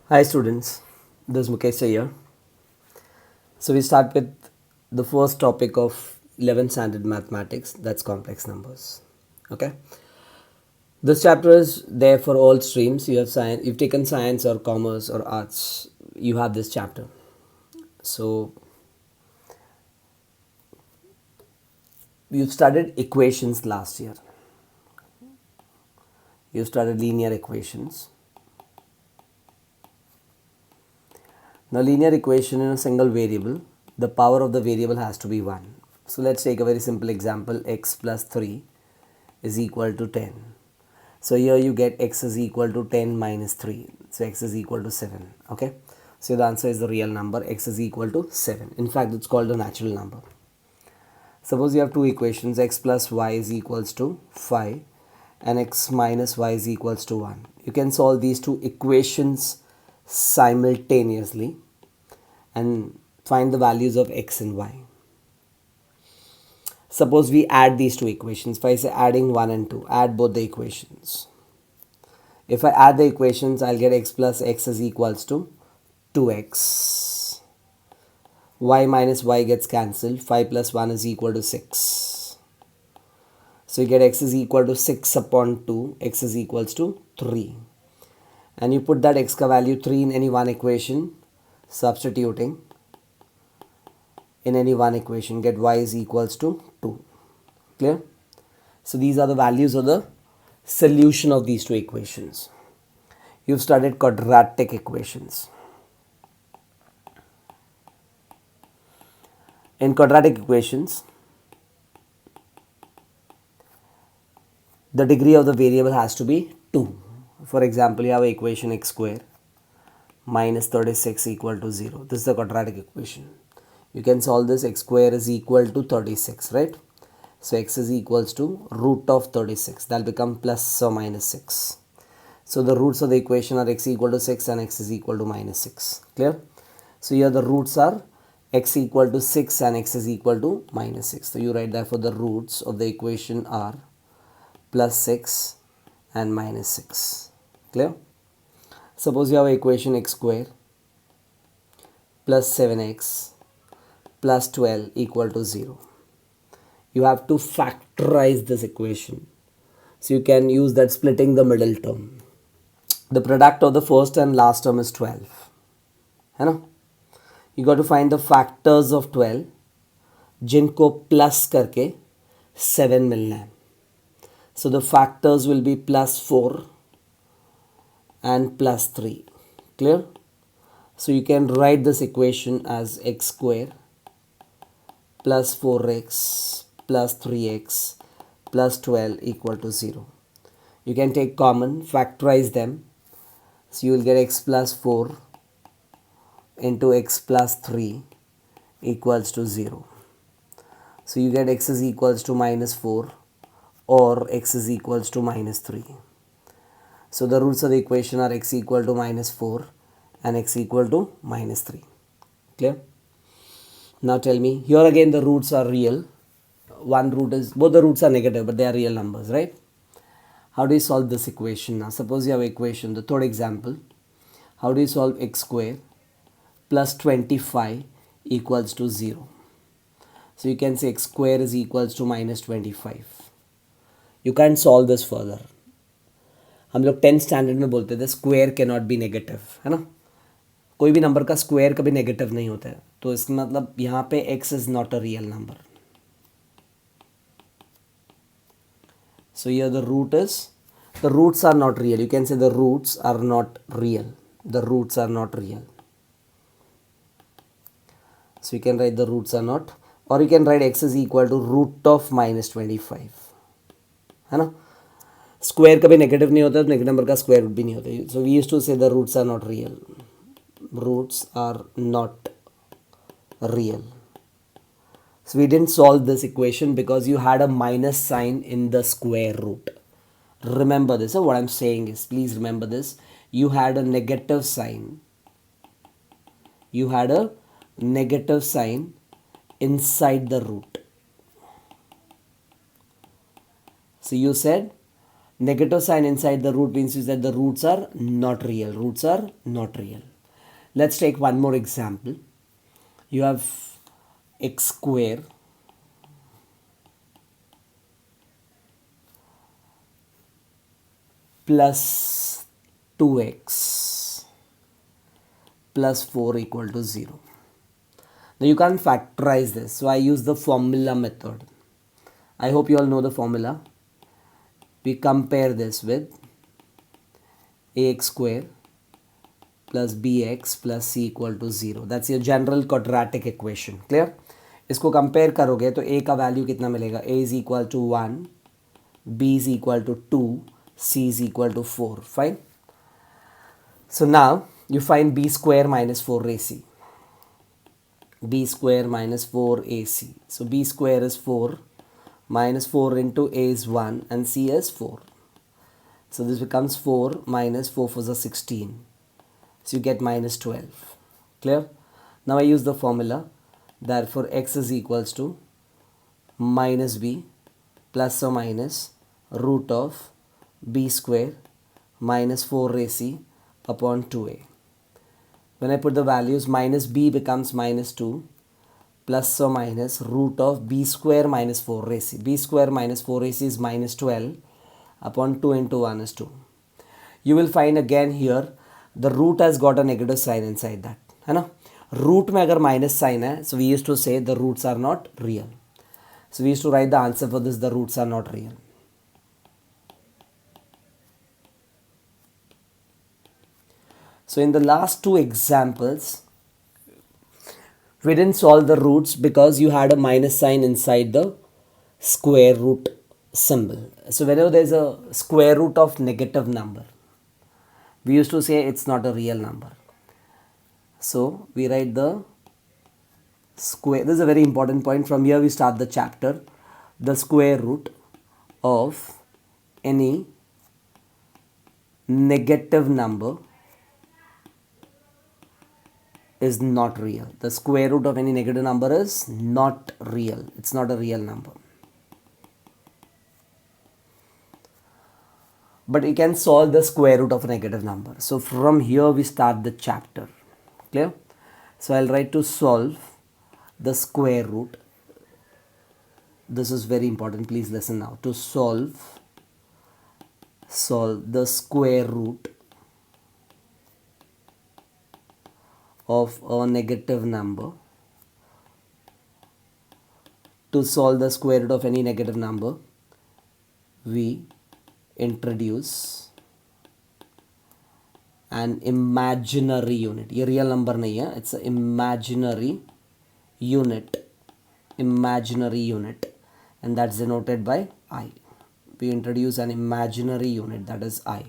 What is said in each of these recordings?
Hi students, this is Mukesh here. So we start with the first topic of 11th standard mathematics, that's complex numbers. Okay. This chapter is there for all streams. You have science, you've taken science or commerce or arts, you have this chapter. So you've studied equations last year. You studied linear equations. Now linear equation in a single variable, the power of the variable has to be 1. So let's take a very simple example, x plus 3 is equal to 10. So here you get x is equal to 10 minus 3. So x is equal to 7. Okay. So the answer is the real number, x is equal to 7. In fact, it's called a natural number. Suppose you have two equations, x plus y is equals to 5 and x minus y is equals to 1. You can solve these two equations simultaneously and find the values of x and y. Suppose we add these two equations. If I say adding 1 and 2, add both the equations. If I add the equations, I'll get x plus x is equals to 2x. Y minus y gets cancelled. 5 plus 1 is equal to 6. So you get x is equal to 6 upon 2. X is equals to 3. And you put that x ka value 3 in any one equation, substituting in any one equation, get y is equals to 2. Clear? So these are the values of the solution of these two equations. You've studied quadratic equations. In quadratic equations, the degree of the variable has to be 2. For example, you have an equation x square minus 36 equal to 0. This is the quadratic equation. You can solve this, x square is equal to 36, right? So x is equals to root of 36. That will become plus or minus 6. So the roots of the equation are x equal to 6 and x is equal to minus 6. Clear? So here the roots are x equal to 6 and x is equal to minus 6. So you write that for the roots of the equation are plus 6 and minus 6. Clear? Suppose you have equation x square plus 7x plus 12 equal to 0. You have to factorize this equation. So you can use that splitting the middle term. The product of the first and last term is 12. है ना? You got to find the factors of 12 जिनको plus करके 7 मिलना है. So the factors will be plus 4 and plus 3. Clear? So you can write this equation as x square plus 4x plus 3x plus 12 equal to 0. You can take common, factorize them. So you will get x plus 4 into x plus 3 equals to 0. So you get x is equals to minus 4 or x is equals to minus 3. So the roots of the equation are x equal to minus 4 and x equal to minus 3. Clear? Now tell me, here again the roots are real. One root is, both the roots are negative but they are real numbers, right? How do you solve this equation now? Suppose you have equation, the third example. How do you solve x square plus 25 equals to 0? So you can say x square is equals to minus 25. You can't solve this further. हम लोग 10th standard में बोलते थे square can not be negative, है ना? कोई भी number का स्क्वायर कभी नेगेटिव नहीं होता है. तो इसका मतलब यहाँ पे x is not a real number. So here the root is, the roots are not real. You can say the roots are not real. The roots are not real. So you can write the roots are not, or you can write x is equal to root of minus 25. है ना? Square कभी negative नहीं होता, तो negative number का square root भी नहीं होता. So we used to say the roots are not real. Roots are not real. So we didn't solve this equation because you had a minus sign in the square root. Remember this. So what I'm saying is, please remember this. You had a negative sign. You had a negative sign inside the root. So you said Negative sign inside the root means is that the roots are not real. Roots are not real. Let's take one more example. You have x square plus 2x plus 4 equal to 0. Now you can't factorize this, so I use the formula method. I hope you all know the formula. We compare this with ax square plus bx plus c equal to 0. That's your general quadratic equation. Clear? इसको compare करोगे तो a का value कितना मिलेगा? a is equal to 1, b is equal to 2, c is equal to 4. Fine. So now you find b square minus 4ac. b square minus 4ac. So b square is 4 minus 4 into a is 1 and c is 4. So this becomes 4 minus 4 for the 16. So you get minus 12. Clear? Now I use the formula. Therefore x is equals to minus b plus or minus root of b square minus 4ac upon 2a. When I put the values, minus b becomes minus 2 plus or minus root of b square minus 4ac. b square minus 4ac is minus 12 upon 2 into 1 is 2. You will find again here the root has got a negative sign inside that. है ना? Root में अगर minus sign है, so we used to say the roots are not real. So we used to write the answer for this, the roots are not real. So in the last two examples, we didn't solve the roots because you had a minus sign inside the square root symbol. So whenever there is a square root of negative number, we used to say it's not a real number. So we write the square. This is a very important point. From here we start the chapter. The square root of any negative number is not real. The square root of any negative number is not real. It's not a real number. But you can solve the square root of a negative number. So from here we start the chapter. Clear? So I'll write to solve the square root. This is very important. Please listen now. To solve the square root of a negative number. To solve the square root of any negative number, we introduce an imaginary unit. ये real number नहीं है, it's an imaginary unit, and that's denoted by I. We introduce an imaginary unit, that is I.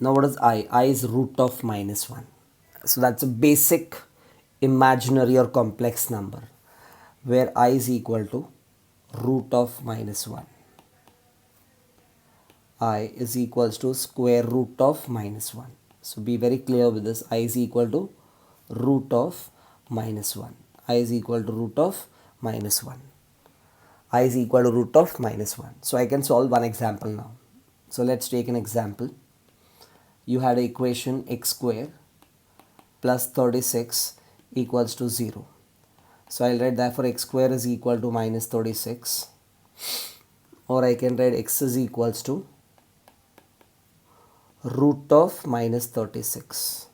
Now what is I? I is root of minus 1. So that's a basic imaginary or complex number where I is equal to root of minus 1. I is equals to square root of minus 1. So be very clear with this. I is equal to root of minus 1. I is equal to root of minus 1. I is equal to root of minus 1. So I can solve one example now. So let's take an example. You had an equation x square plus 36 equals to 0. So I'll write therefore x square is equal to minus 36, or I can write x is equals to root of minus 36.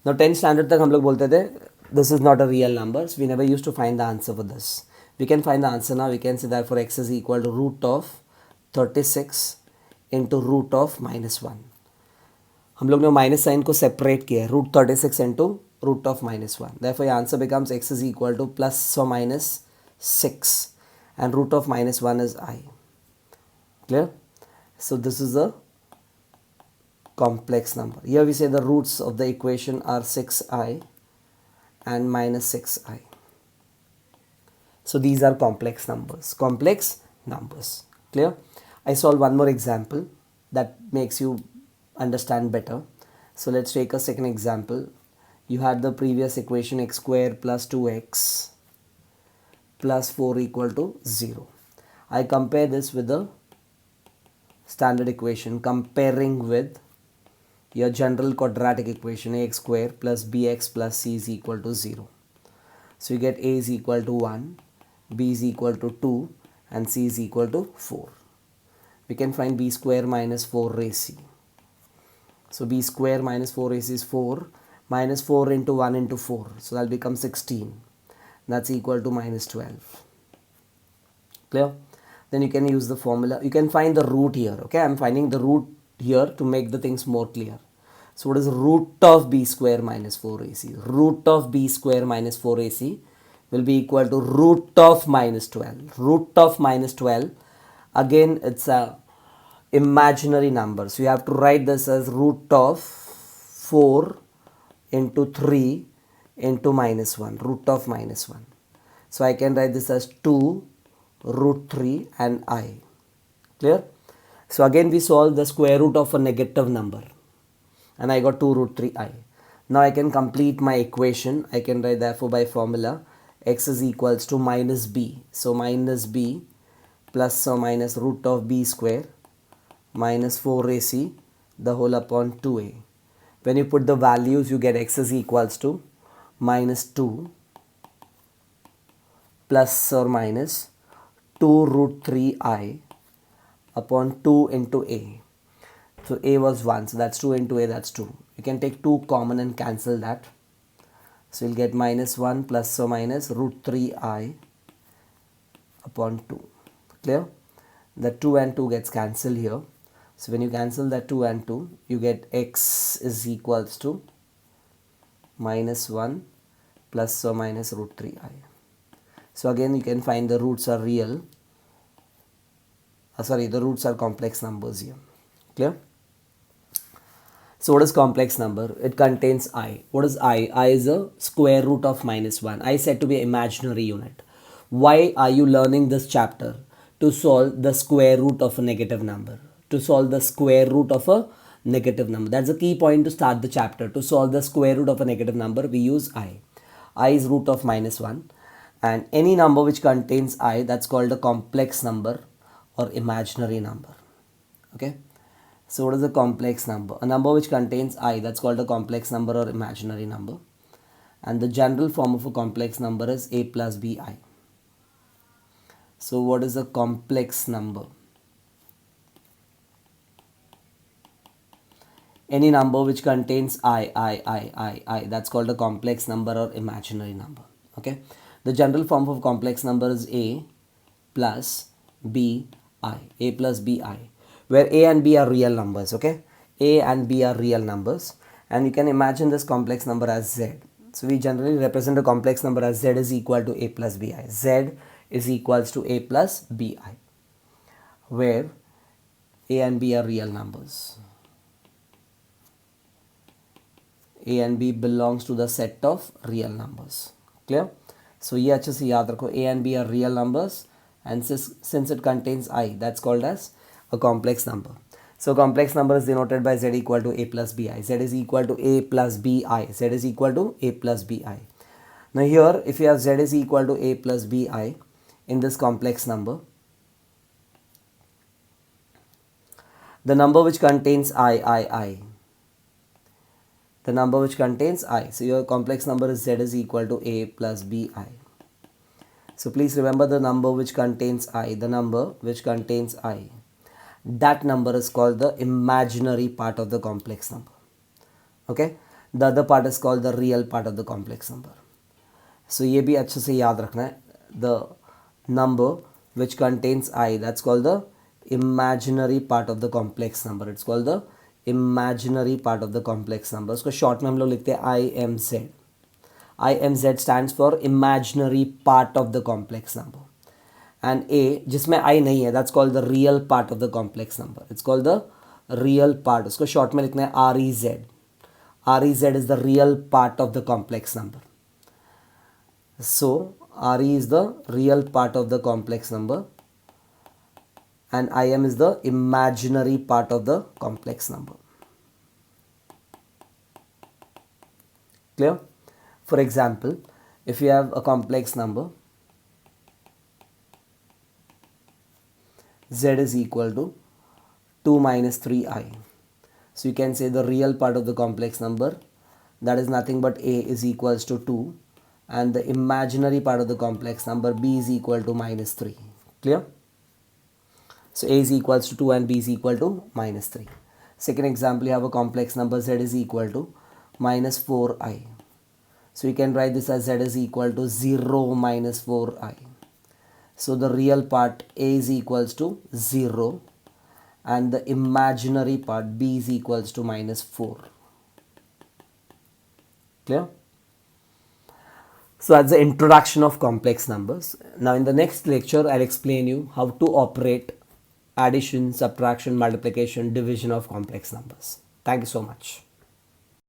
Now 10th standard तक हम लोग बोलते थे this is not a real number. So we never used to find the answer for this. We can find the answer now. We can say therefore x is equal to root of 36 into root of minus 1. हम लोग ने minus sign को separate किया है, root 36 into root of minus 1. Therefore your answer becomes x is equal to plus or minus 6 and root of minus 1 is I. Clear? So this is a complex number. Here we say the roots of the equation are 6i and minus 6i. So these are complex numbers. Clear? I solve one more example that makes you understand better. So let's take a second example. You had the previous equation x square plus 2x plus 4 equal to 0. I compare this with the standard equation comparing with your general quadratic equation ax square plus bx plus c is equal to 0. So you get a is equal to 1, b is equal to 2 and c is equal to 4. We can find b square minus 4ac. So b square minus 4ac is 4, minus 4 into 1 into 4. So that will become 16. That's equal to minus 12. Clear? Then you can use the formula. You can find the root here. Okay, I'm finding the root here to make the things more clear. So what is root of b square minus 4ac? Root of b square minus 4ac will be equal to root of minus 12. Root of minus 12. Again, it's a imaginary number. So you have to write this as root of 4 into 3 into minus 1. Root of minus 1. So I can write this as 2 root 3 and I. Clear? So again we solve the square root of a negative number and I got 2 root 3i. Now I can complete my equation. I can write therefore by formula x is equals to minus b. So minus b plus or minus root of b square minus 4ac the whole upon 2a. When you put the values you get x is equals to minus 2 plus or minus 2 root 3i upon 2 into a. So a was 1, so that's 2 into a, that's 2. You can take 2 common and cancel that. So you'll get minus 1 plus or minus root 3i upon 2. Clear? The 2 and 2 gets cancelled here. So when you cancel that 2 and 2, you get x is equals to minus 1 plus or minus root 3i. So again you can find the roots are real. The roots are complex numbers here. Clear? So what is complex number? It contains I. What is I? I is a square root of minus 1. I is said to be imaginary unit. Why are you learning this chapter? To solve the square root of a negative number. To solve the square root of a negative number. That's a key point to start the chapter. To solve the square root of a negative number, we use I. I is root of minus 1. And any number which contains I, that's called a complex number or imaginary number. Okay. So what is a complex number? A number which contains I, that's called a complex number or imaginary number. And the general form of a complex number is a plus bi. So what is a complex number? Any number which contains I, that's called a complex number or imaginary number. Okay. The general form of complex number is a plus bi. A plus bi, where a and b are real numbers. Okay, a and b are real numbers, and you can imagine this complex number as z. So we generally represent a complex number as z is equal to a plus bi. Z is equals to a plus bi, where a and b are real numbers. A and b belongs to the set of real numbers. Clear? So ये अच्छे से याद रखो, a and b are real numbers, and since it contains I, that's called as a complex number. So complex number is denoted by z equal to a plus bi. Z is equal to a plus bi. Z is equal to a plus bi. Now here, if you have z is equal to a plus bi in this complex number, the number which contains I, the number which contains I. So your complex number is z is equal to a plus bi. So please remember the number which contains I, the number which contains I. That number is called the imaginary part of the complex number. Okay. The other part is called the real part of the complex number. So ये भी अच्छे से याद रखना है. The number which contains I, that's called the imaginary part of the complex number. It's called the imaginary part of the complex number. उसको short में हम लोग लिखते हैं IMZ. IMZ stands for imaginary part of the complex number. And A, जिसमें I नहीं है, that's called the real part of the complex number. It's called the real part. उसको short में लिखना है REZ. REZ is the real part of the complex number. So RE is the real part of the complex number, and IM is the imaginary part of the complex number. Clear? For example, if you have a complex number z is equal to 2 minus 3i. So you can say the real part of the complex number, that is nothing but a is equals to 2, and the imaginary part of the complex number b is equal to minus 3. Clear? So a is equals to 2 and b is equal to minus 3. Second example, you have a complex number z is equal to minus 4i. So we can write this as z is equal to 0 minus 4i. So the real part a is equals to 0 and the imaginary part b is equals to minus 4. Clear? So that's the introduction of complex numbers. Now in the next lecture, I'll explain you how to operate addition, subtraction, multiplication, division of complex numbers. Thank you so much.